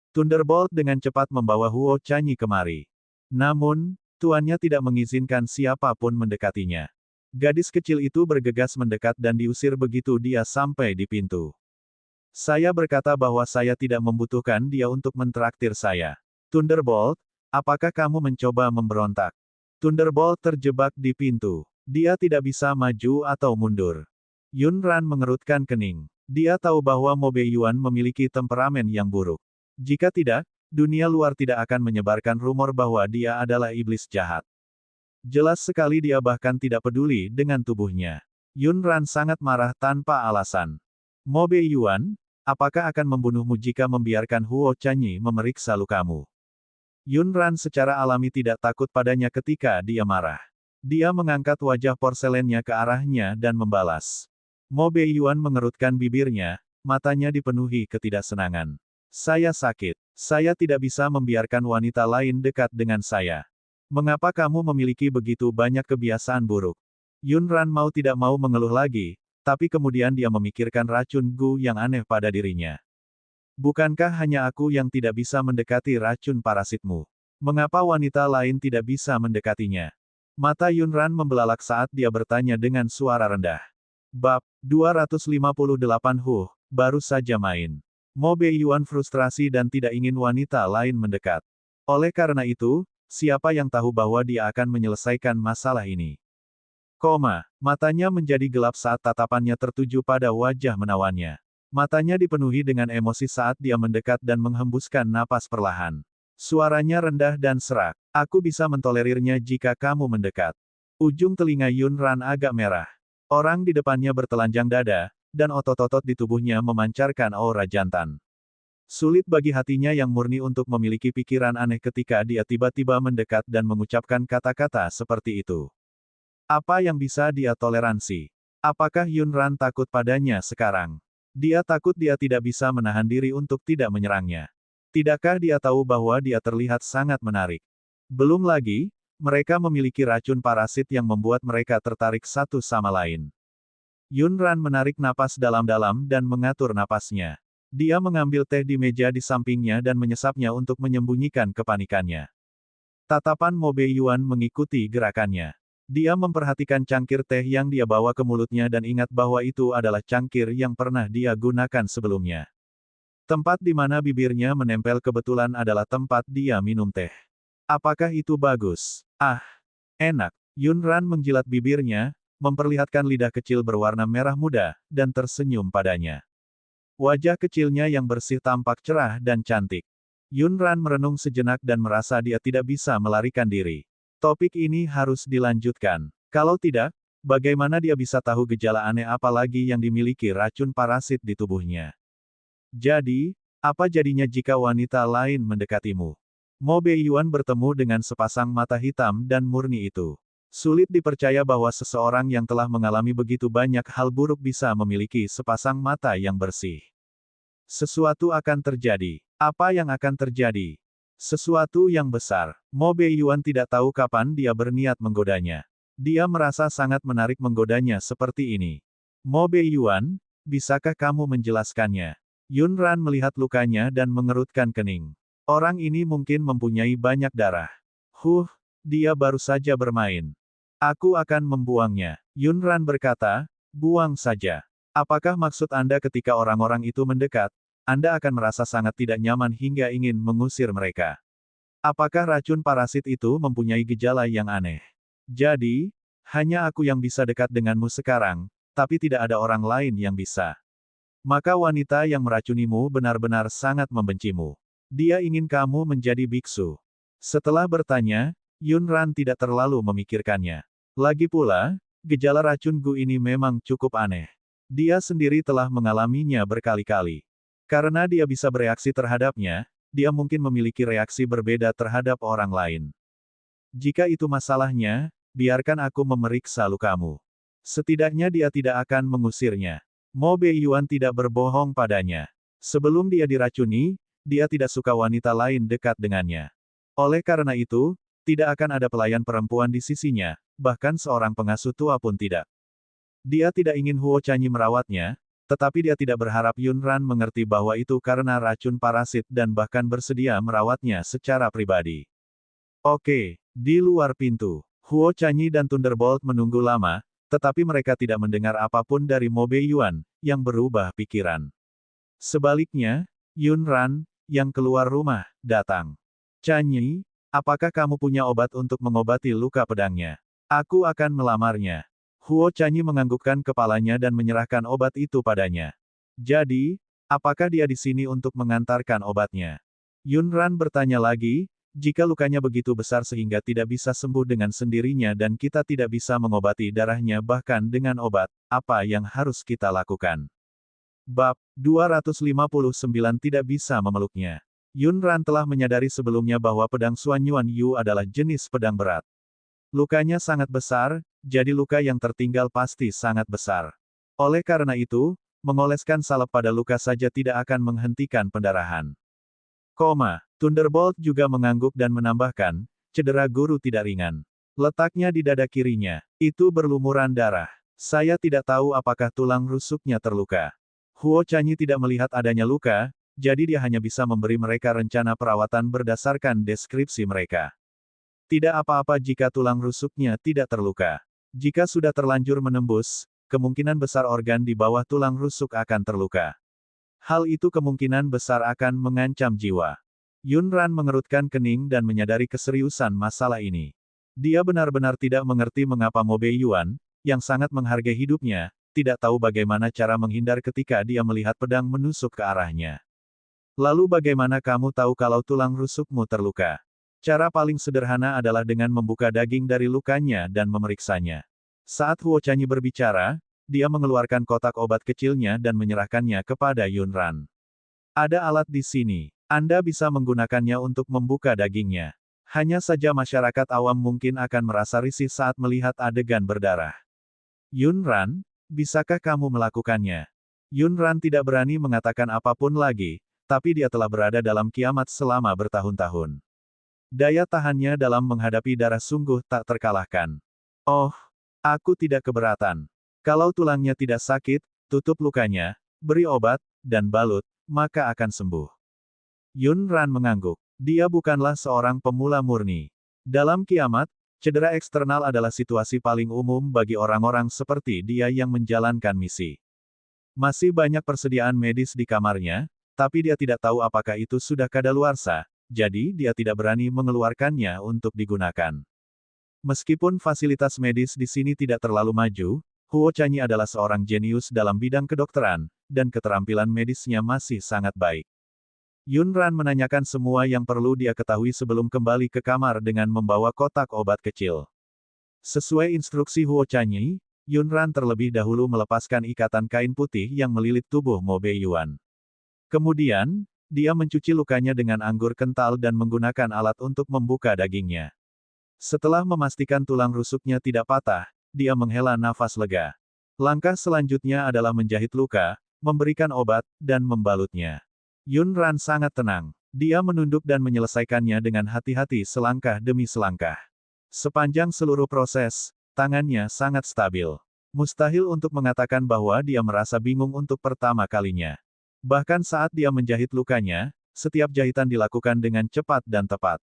Thunderbolt dengan cepat membawa Huo Chanyi kemari. Namun, tuannya tidak mengizinkan siapapun mendekatinya. Gadis kecil itu bergegas mendekat dan diusir begitu dia sampai di pintu. Saya berkata bahwa saya tidak membutuhkan dia untuk mentraktir saya. Thunderbolt, apakah kamu mencoba memberontak? Thunderbolt terjebak di pintu. Dia tidak bisa maju atau mundur. Yun Ran mengerutkan kening. Dia tahu bahwa Mo Beiyuan memiliki temperamen yang buruk. Jika tidak, dunia luar tidak akan menyebarkan rumor bahwa dia adalah iblis jahat. Jelas sekali dia bahkan tidak peduli dengan tubuhnya. Yun Ran sangat marah tanpa alasan. Mo Beiyuan, apakah akan membunuhmu jika membiarkan Huo Chanyi memeriksa lukamu? Yun Ran secara alami tidak takut padanya ketika dia marah. Dia mengangkat wajah porselennya ke arahnya dan membalas. Mo Beiyuan mengerutkan bibirnya, matanya dipenuhi ketidaksenangan. Saya sakit. Saya tidak bisa membiarkan wanita lain dekat dengan saya. Mengapa kamu memiliki begitu banyak kebiasaan buruk? Yun Ran mau tidak mau mengeluh lagi, tapi kemudian dia memikirkan racun Gu yang aneh pada dirinya. Bukankah hanya aku yang tidak bisa mendekati racun parasitmu? Mengapa wanita lain tidak bisa mendekatinya? Mata Yun Ran membelalak saat dia bertanya dengan suara rendah. Bab 258 baru saja main. Mo Beiyuan frustrasi dan tidak ingin wanita lain mendekat. Oleh karena itu, siapa yang tahu bahwa dia akan menyelesaikan masalah ini? Matanya menjadi gelap saat tatapannya tertuju pada wajah menawannya. Matanya dipenuhi dengan emosi saat dia mendekat dan menghembuskan napas perlahan. Suaranya rendah dan serak. Aku bisa mentolerirnya jika kamu mendekat. Ujung telinga Yun Ran agak merah. Orang di depannya bertelanjang dada, dan otot-otot di tubuhnya memancarkan aura jantan. Sulit bagi hatinya yang murni untuk memiliki pikiran aneh ketika dia tiba-tiba mendekat dan mengucapkan kata-kata seperti itu. Apa yang bisa dia toleransi? Apakah Yun Ran takut padanya sekarang? Dia takut dia tidak bisa menahan diri untuk tidak menyerangnya. Tidakkah dia tahu bahwa dia terlihat sangat menarik? Belum lagi, mereka memiliki racun parasit yang membuat mereka tertarik satu sama lain. Yun Ran menarik napas dalam-dalam dan mengatur napasnya. Dia mengambil teh di meja di sampingnya dan menyesapnya untuk menyembunyikan kepanikannya. Tatapan Mo Beiyuan mengikuti gerakannya. Dia memperhatikan cangkir teh yang dia bawa ke mulutnya dan ingat bahwa itu adalah cangkir yang pernah dia gunakan sebelumnya. Tempat di mana bibirnya menempel kebetulan adalah tempat dia minum teh. Apakah itu bagus? Ah, enak. Yun Ran menjilat bibirnya, memperlihatkan lidah kecil berwarna merah muda, dan tersenyum padanya. Wajah kecilnya yang bersih tampak cerah dan cantik. Yun Ran merenung sejenak dan merasa dia tidak bisa melarikan diri. Topik ini harus dilanjutkan. Kalau tidak, bagaimana dia bisa tahu gejala aneh apa lagi yang dimiliki racun parasit di tubuhnya? Jadi, apa jadinya jika wanita lain mendekatimu? Mo Beiyuan bertemu dengan sepasang mata hitam dan murni itu. Sulit dipercaya bahwa seseorang yang telah mengalami begitu banyak hal buruk bisa memiliki sepasang mata yang bersih. Sesuatu akan terjadi. Apa yang akan terjadi? Sesuatu yang besar. Mo Beiyuan tidak tahu kapan dia berniat menggodanya. Dia merasa sangat menarik menggodanya seperti ini. Mo Beiyuan, bisakah kamu menjelaskannya? Yun Ran melihat lukanya dan mengerutkan kening. Orang ini mungkin mempunyai banyak darah. Dia baru saja bermain. Aku akan membuangnya. Yun Ran berkata, buang saja. Apakah maksud Anda ketika orang-orang itu mendekat, Anda akan merasa sangat tidak nyaman hingga ingin mengusir mereka? Apakah racun parasit itu mempunyai gejala yang aneh? Jadi, hanya aku yang bisa dekat denganmu sekarang, tapi tidak ada orang lain yang bisa. Maka wanita yang meracunimu benar-benar sangat membencimu. Dia ingin kamu menjadi biksu. Setelah bertanya, Yun Ran tidak terlalu memikirkannya. Lagi pula, gejala racun Gu ini memang cukup aneh. Dia sendiri telah mengalaminya berkali-kali. Karena dia bisa bereaksi terhadapnya, dia mungkin memiliki reaksi berbeda terhadap orang lain. Jika itu masalahnya, biarkan aku memeriksa lukamu. Setidaknya dia tidak akan mengusirnya. Mo Beiyuan tidak berbohong padanya. Sebelum dia diracuni, dia tidak suka wanita lain dekat dengannya. Oleh karena itu, tidak akan ada pelayan perempuan di sisinya, bahkan seorang pengasuh tua pun tidak. Dia tidak ingin Huo Chanyi merawatnya, tetapi dia tidak berharap Yun Ran mengerti bahwa itu karena racun parasit dan bahkan bersedia merawatnya secara pribadi. Oke, di luar pintu, Huo Chanyi dan Thunderbolt menunggu lama, tetapi mereka tidak mendengar apapun dari Mo Beiyuan, yang berubah pikiran. Sebaliknya, Yun Ran, yang keluar rumah, datang. Chanyi, apakah kamu punya obat untuk mengobati luka pedangnya? Aku akan melamarnya. Huo Chanyi menganggukkan kepalanya dan menyerahkan obat itu padanya. Jadi, apakah dia di sini untuk mengantarkan obatnya? Yun Ran bertanya lagi, Jika lukanya begitu besar sehingga tidak bisa sembuh dengan sendirinya dan kita tidak bisa mengobati darahnya bahkan dengan obat, apa yang harus kita lakukan? Bab 259 tidak bisa memeluknya. Yun Ran telah menyadari sebelumnya bahwa pedang Xuan Yuan Yu adalah jenis pedang berat. Lukanya sangat besar, jadi luka yang tertinggal pasti sangat besar. Oleh karena itu, mengoleskan salep pada luka saja tidak akan menghentikan pendarahan. Thunderbolt juga mengangguk dan menambahkan, cedera guru tidak ringan. Letaknya di dada kirinya, itu berlumuran darah. Saya tidak tahu apakah tulang rusuknya terluka. Huo Chanyi tidak melihat adanya luka, jadi dia hanya bisa memberi mereka rencana perawatan berdasarkan deskripsi mereka. Tidak apa-apa jika tulang rusuknya tidak terluka. Jika sudah terlanjur menembus, kemungkinan besar organ di bawah tulang rusuk akan terluka. Hal itu kemungkinan besar akan mengancam jiwa. Yun Ran mengerutkan kening dan menyadari keseriusan masalah ini. Dia benar-benar tidak mengerti mengapa Mo Beiyuan, yang sangat menghargai hidupnya, tidak tahu bagaimana cara menghindar ketika dia melihat pedang menusuk ke arahnya. Lalu bagaimana kamu tahu kalau tulang rusukmu terluka? Cara paling sederhana adalah dengan membuka daging dari lukanya dan memeriksanya. Saat Huo Chanyi berbicara, dia mengeluarkan kotak obat kecilnya dan menyerahkannya kepada Yun Ran. Ada alat di sini. Anda bisa menggunakannya untuk membuka dagingnya. Hanya saja masyarakat awam mungkin akan merasa risih saat melihat adegan berdarah. Yun Ran, bisakah kamu melakukannya? Yun Ran tidak berani mengatakan apapun lagi, tapi dia telah berada dalam kiamat selama bertahun-tahun. Daya tahannya dalam menghadapi darah sungguh tak terkalahkan. Oh, aku tidak keberatan. Kalau tulangnya tidak sakit, tutup lukanya, beri obat, dan balut, maka akan sembuh. Yun Ran mengangguk. Dia bukanlah seorang pemula murni. Dalam kiamat, cedera eksternal adalah situasi paling umum bagi orang-orang seperti dia yang menjalankan misi. Masih banyak persediaan medis di kamarnya, tapi dia tidak tahu apakah itu sudah kadaluarsa, jadi dia tidak berani mengeluarkannya untuk digunakan. Meskipun fasilitas medis di sini tidak terlalu maju, Huo Chanyi adalah seorang jenius dalam bidang kedokteran, dan keterampilan medisnya masih sangat baik. Yun Ran menanyakan semua yang perlu dia ketahui sebelum kembali ke kamar dengan membawa kotak obat kecil. Sesuai instruksi Huo Chanyi, Yun Ran terlebih dahulu melepaskan ikatan kain putih yang melilit tubuh Mo Beiyuan. Kemudian, dia mencuci lukanya dengan anggur kental dan menggunakan alat untuk membuka dagingnya. Setelah memastikan tulang rusuknya tidak patah, dia menghela nafas lega. Langkah selanjutnya adalah menjahit luka, memberikan obat, dan membalutnya. Yun Ran sangat tenang. Dia menunduk dan menyelesaikannya dengan hati-hati selangkah demi selangkah. Sepanjang seluruh proses, tangannya sangat stabil. Mustahil untuk mengatakan bahwa dia merasa bingung untuk pertama kalinya. Bahkan saat dia menjahit lukanya, setiap jahitan dilakukan dengan cepat dan tepat.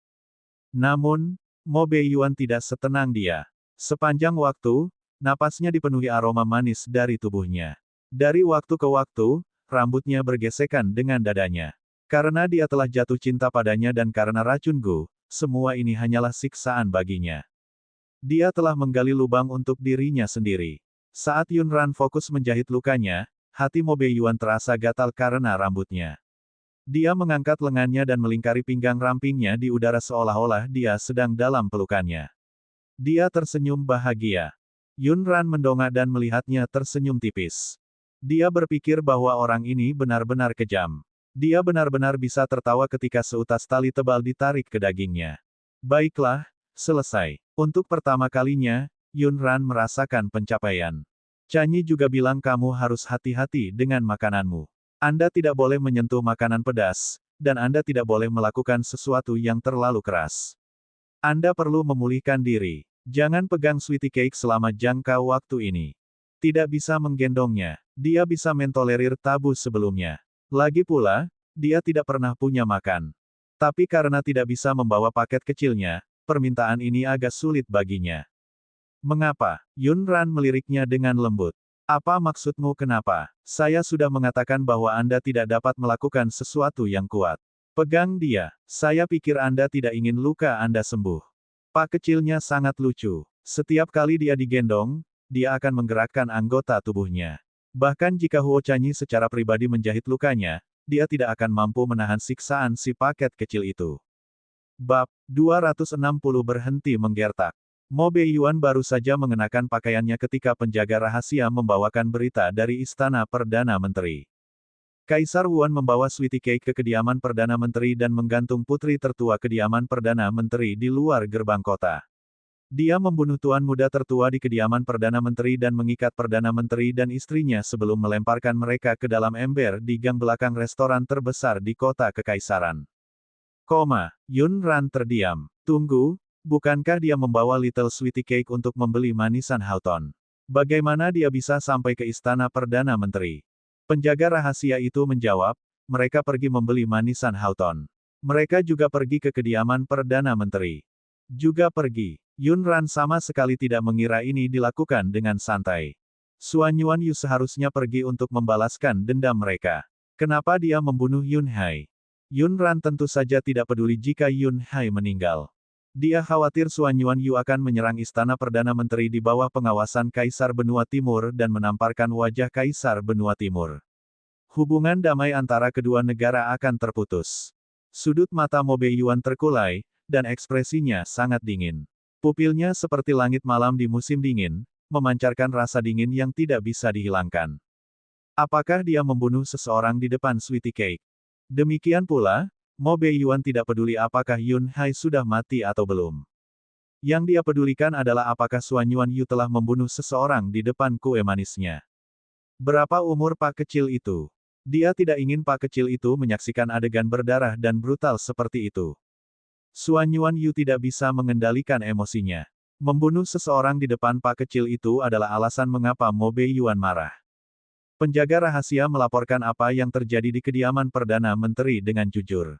Namun, Mo Beiyuan tidak setenang dia. Sepanjang waktu, napasnya dipenuhi aroma manis dari tubuhnya. Dari waktu ke waktu, rambutnya bergesekan dengan dadanya. Karena dia telah jatuh cinta padanya dan karena racun Gu, semua ini hanyalah siksaan baginya. Dia telah menggali lubang untuk dirinya sendiri. Saat Yun Ran fokus menjahit lukanya, hati Mo Beiyuan terasa gatal karena rambutnya. Dia mengangkat lengannya dan melingkari pinggang rampingnya di udara seolah-olah dia sedang dalam pelukannya. Dia tersenyum bahagia. Yun Ran mendongak dan melihatnya tersenyum tipis. Dia berpikir bahwa orang ini benar-benar kejam. Dia benar-benar bisa tertawa ketika seutas tali tebal ditarik ke dagingnya. Baiklah, selesai. Untuk pertama kalinya, Yun Ran merasakan pencapaian. Chanyi juga bilang kamu harus hati-hati dengan makananmu. Anda tidak boleh menyentuh makanan pedas, dan Anda tidak boleh melakukan sesuatu yang terlalu keras. Anda perlu memulihkan diri. Jangan pegang sweetie cake selama jangka waktu ini. Tidak bisa menggendongnya. Dia bisa mentolerir tabu sebelumnya. Lagi pula, dia tidak pernah punya makan. Tapi karena tidak bisa membawa paket kecilnya, permintaan ini agak sulit baginya. Mengapa? Yun Ran meliriknya dengan lembut. Apa maksudmu kenapa? Saya sudah mengatakan bahwa Anda tidak dapat melakukan sesuatu yang kuat. Pegang dia. Saya pikir Anda tidak ingin luka Anda sembuh. Pak kecilnya sangat lucu. Setiap kali dia digendong, dia akan menggerakkan anggota tubuhnya. Bahkan jika Huo Chanyi secara pribadi menjahit lukanya, dia tidak akan mampu menahan siksaan si paket kecil itu. Bab 260 berhenti menggertak. Mo Beiyuan baru saja mengenakan pakaiannya ketika penjaga rahasia membawakan berita dari Istana Perdana Menteri. Kaisar Wuan membawa Sweetie Cake ke kediaman Perdana Menteri dan menggantung putri tertua kediaman Perdana Menteri di luar gerbang kota. Dia membunuh tuan muda tertua di kediaman Perdana Menteri dan mengikat Perdana Menteri dan istrinya sebelum melemparkan mereka ke dalam ember di gang belakang restoran terbesar di kota kekaisaran. Yun Ran terdiam. Tunggu, bukankah dia membawa Little Sweetie Cake untuk membeli manisan Houghton? Bagaimana dia bisa sampai ke istana Perdana Menteri? Penjaga rahasia itu menjawab, mereka pergi membeli manisan Houghton. Mereka juga pergi ke kediaman Perdana Menteri. Juga pergi. Yun Ran sama sekali tidak mengira ini dilakukan dengan santai. Suan Yuan Yu seharusnya pergi untuk membalaskan dendam mereka. Kenapa dia membunuh Yun Hai? Yun Ran tentu saja tidak peduli jika Yun Hai meninggal. Dia khawatir Suan Yuan Yu akan menyerang istana Perdana Menteri di bawah pengawasan Kaisar Benua Timur dan menamparkan wajah Kaisar Benua Timur. Hubungan damai antara kedua negara akan terputus. Sudut mata Mo Beiyuan terkulai, dan ekspresinya sangat dingin. Pupilnya seperti langit malam di musim dingin, memancarkan rasa dingin yang tidak bisa dihilangkan. Apakah dia membunuh seseorang di depan Sweetie Cake? Demikian pula, Mo Beiyuan tidak peduli apakah Yun Hai sudah mati atau belum. Yang dia pedulikan adalah apakah Suan Yuan Yu telah membunuh seseorang di depan kue manisnya. Berapa umur Pak kecil itu? Dia tidak ingin Pak kecil itu menyaksikan adegan berdarah dan brutal seperti itu. Suan Yuan Yu tidak bisa mengendalikan emosinya. Membunuh seseorang di depan Pak kecil itu adalah alasan mengapa Mo Beiyuan marah. Penjaga rahasia melaporkan apa yang terjadi di kediaman Perdana Menteri dengan jujur.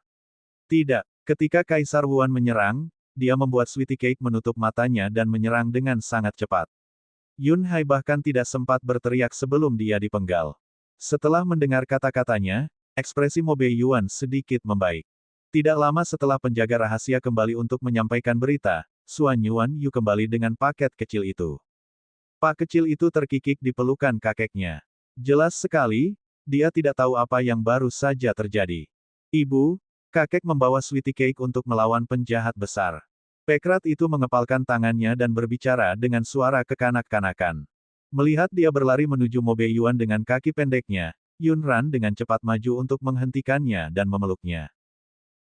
Tidak, ketika Kaisar Wuan menyerang, dia membuat Sweetie Cake menutup matanya dan menyerang dengan sangat cepat. Yun Hai bahkan tidak sempat berteriak sebelum dia dipenggal. Setelah mendengar kata-katanya, ekspresi Mo Beiyuan sedikit membaik. Tidak lama setelah penjaga rahasia kembali untuk menyampaikan berita, Suan Yuan Yu kembali dengan paket kecil itu. Pak kecil itu terkikik di pelukan kakeknya. Jelas sekali, dia tidak tahu apa yang baru saja terjadi. Ibu, kakek membawa Sweetie Cake untuk melawan penjahat besar. Pekrat itu mengepalkan tangannya dan berbicara dengan suara kekanak-kanakan. Melihat dia berlari menuju Mo Beiyuan dengan kaki pendeknya, Yun Ran dengan cepat maju untuk menghentikannya dan memeluknya.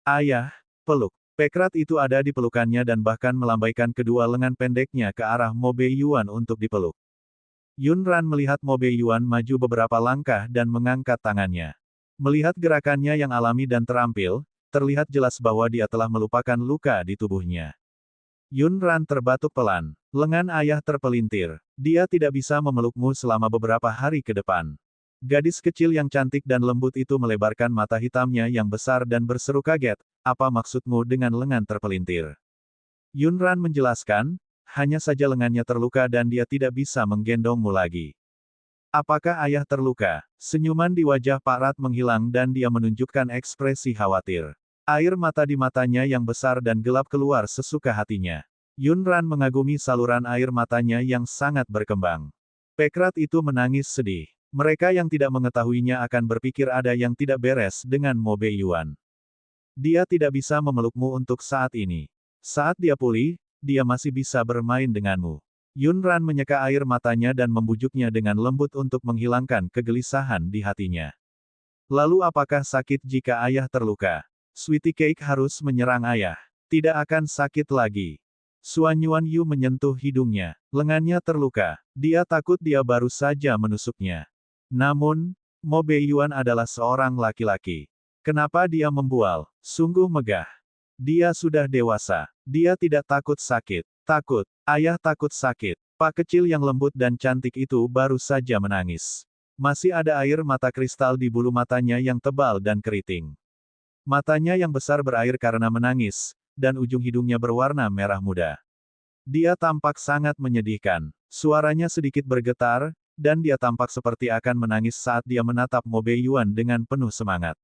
Ayah, peluk. Pekrat itu ada di pelukannya dan bahkan melambaikan kedua lengan pendeknya ke arah Mo Beiyuan untuk dipeluk. Yun Ran melihat Mo Beiyuan maju beberapa langkah dan mengangkat tangannya. Melihat gerakannya yang alami dan terampil, terlihat jelas bahwa dia telah melupakan luka di tubuhnya. Yun Ran terbatuk pelan. Lengan ayah terpelintir. Dia tidak bisa memelukmu selama beberapa hari ke depan. Gadis kecil yang cantik dan lembut itu melebarkan mata hitamnya yang besar dan berseru kaget, apa maksudmu dengan lengan terpelintir? Yun Ran menjelaskan, hanya saja lengannya terluka dan dia tidak bisa menggendongmu lagi. Apakah ayah terluka? Senyuman di wajah Pak Rat menghilang dan dia menunjukkan ekspresi khawatir. Air mata di matanya yang besar dan gelap keluar sesuka hatinya. Yun Ran mengagumi saluran air matanya yang sangat berkembang. Pekrat itu menangis sedih. Mereka yang tidak mengetahuinya akan berpikir ada yang tidak beres dengan Mo Beiyuan. Dia tidak bisa memelukmu untuk saat ini. Saat dia pulih, dia masih bisa bermain denganmu. Yun Ran menyeka air matanya dan membujuknya dengan lembut untuk menghilangkan kegelisahan di hatinya. Lalu apakah sakit jika ayah terluka? Sweetie Cake harus menyerang ayah. Tidak akan sakit lagi. Suan Yuan Yu menyentuh hidungnya. Lengannya terluka. Dia takut dia baru saja menusuknya. Namun, Mo Beiyuan adalah seorang laki-laki. Kenapa dia membual? Sungguh megah. Dia sudah dewasa. Dia tidak takut sakit. Takut. Ayah takut sakit. Pak kecil yang lembut dan cantik itu baru saja menangis. Masih ada air mata kristal di bulu matanya yang tebal dan keriting. Matanya yang besar berair karena menangis, dan ujung hidungnya berwarna merah muda. Dia tampak sangat menyedihkan. Suaranya sedikit bergetar, dan dia tampak seperti akan menangis saat dia menatap Mo Beiyuan dengan penuh semangat.